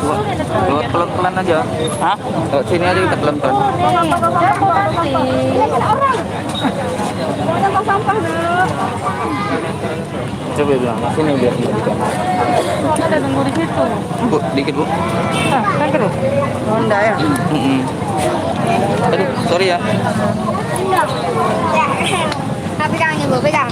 Lewat pelan-pelan aja. Hah? Lewat sini aja kita pelan-pelan. Coba bilang sini biar nggak di kamera. Ada tunggu di situ. Bu, dikit bu. Kan terus. Honda ya. Aduh, sorry ya. Tapi pegang ibu, pegang.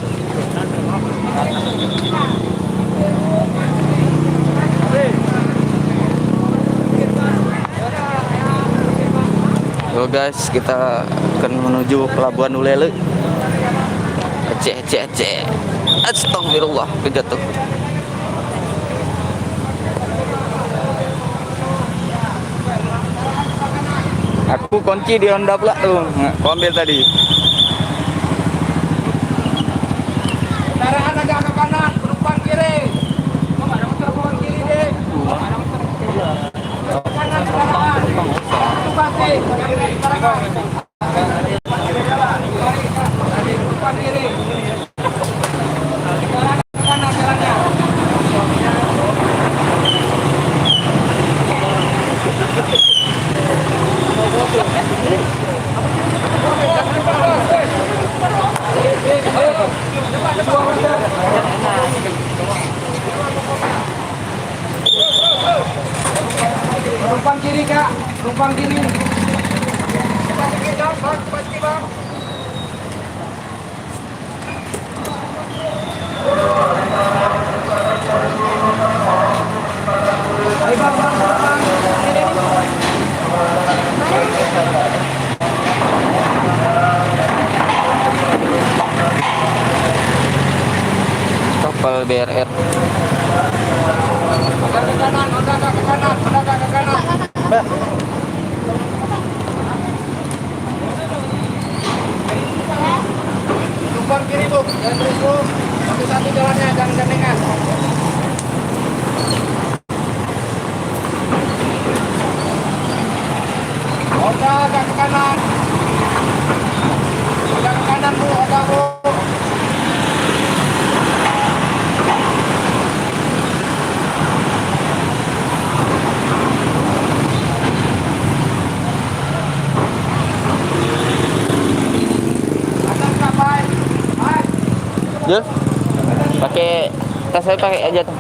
Halo guys, kita akan menuju Pelabuhan Ulele. Aceh. Astagfirullah, kejatuh. Aku kunci di Honda pula tuh, aku ambil tadi. Kendaraan agak ke kanan, penumpang kiri. Kok ada motor penumpang kiri deh? Ke kanan kendaraan. Penumpang kiri. Penumpang kiri. Ke kanan jalannya. Penumpang kiri kak, penumpang kiri. Kapal BRR. Agak ke kanan, agak ke kanan. Penumpang kiri bu, jangan terus bu. Satu-satu jalannya, jangan gandengan. Oda agak ke kanan. Agak ke kanan bu, oda bu. Atas kapai. Hai. Jul, pakai tas saya pakai aja tuh.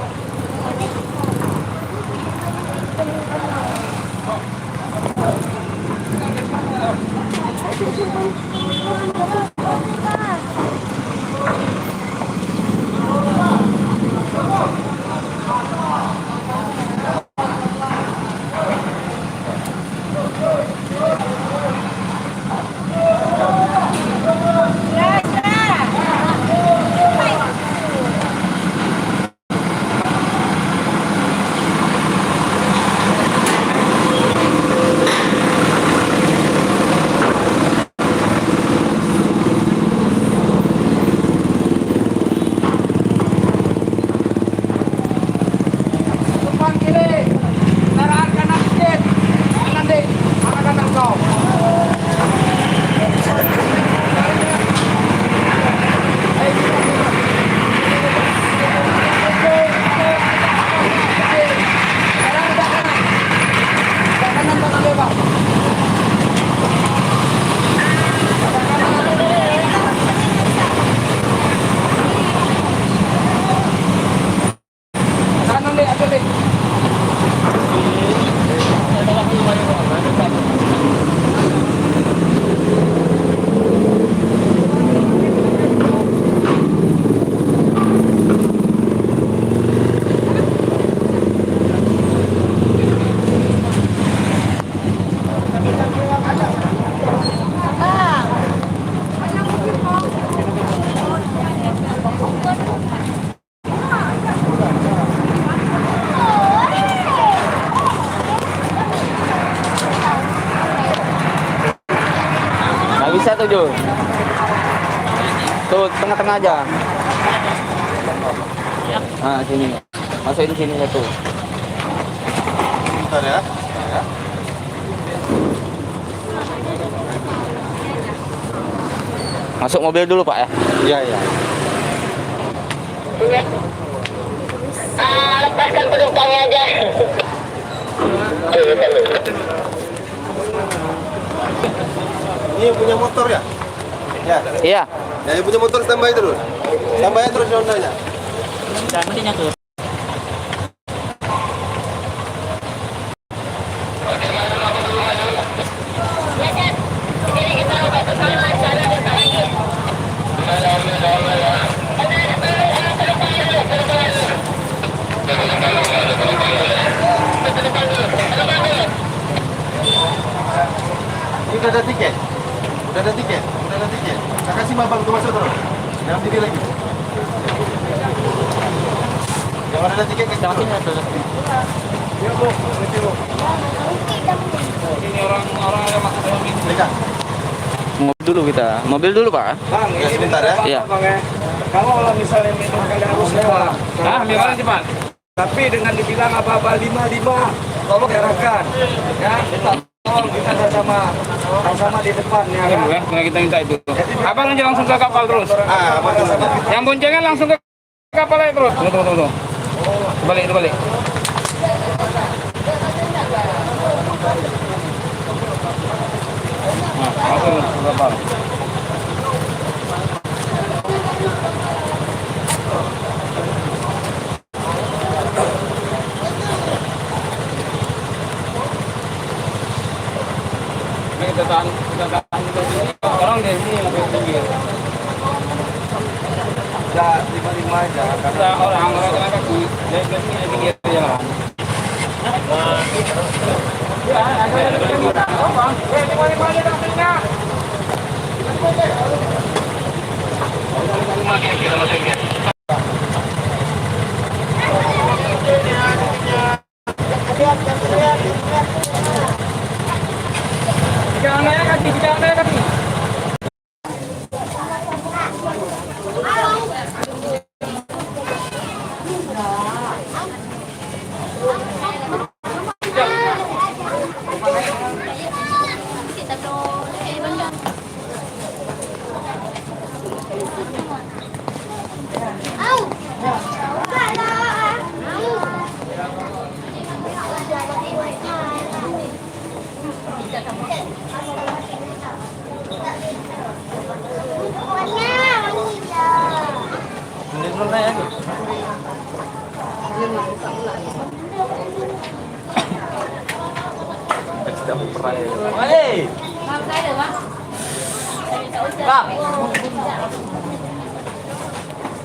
Penumpang kiri. Kendaraan kanan sedikit. Kanan dek. Mana kanan kau? Kanan dek, aja dek. Nggak bisa tuh Jul. Tuh tengah-tengah aja. Nah sini, masukin sini satu. Bentar ya. Masuk mobil dulu Pak ya. Iya, iya. Lepaskan penumpangnya aja. Ini punya motor ya? Ya. Iya. Ya, yang punya motor standby terus. Standby terus Honda-nya. Ini udah ada tiket? Udah ada tiket? Udah ada tiket? Saya kasih mabang untuk masuk terus. Jangan diri lagi. Jangan ada tiket, kita masih nggak terus. Iya, Bu. Berhenti, Bu. Ini orang-orang yang masuk dalam ini. Mereka. Mobil dulu kita. Mobil dulu, Pak. Bang, Ya, sebentar ya. Iya. Bang ya. Kalau misalnya minum kalian harus lewat. Ah, gimana sih, Pak? Tapi dengan dibilang apa-apa 55, tolong diarahkan. Ya, tolong kita sama di depan ya kan. Karena kita minta itu. Abang aja langsung ke kapal terus. Ah, apa itu? Yang boncengan langsung ke kapal aja terus. Tunggu. Balik. Nah, langsung ke kapal. Kita tahan orang dari sini lebih tinggi. Ya, 55 aja. Kita orang kaki dari sini tinggi jalan. Jangan naik kaki.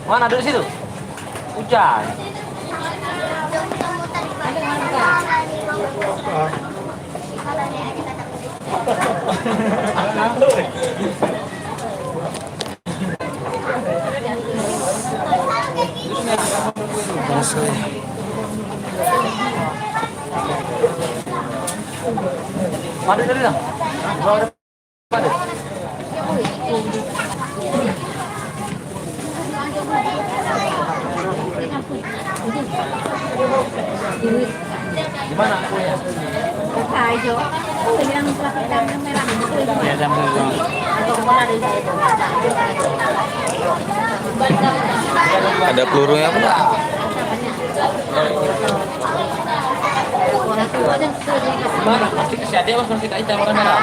Mana duduk situ? Hujan. Mana tadi dah? Mana? Di mana aku ya? Ayo. Oh, yang pelapisan merah itu. Ya, jam ada pelurunya apa? Mana? Pasti kesehatan mas kita itu orang merah.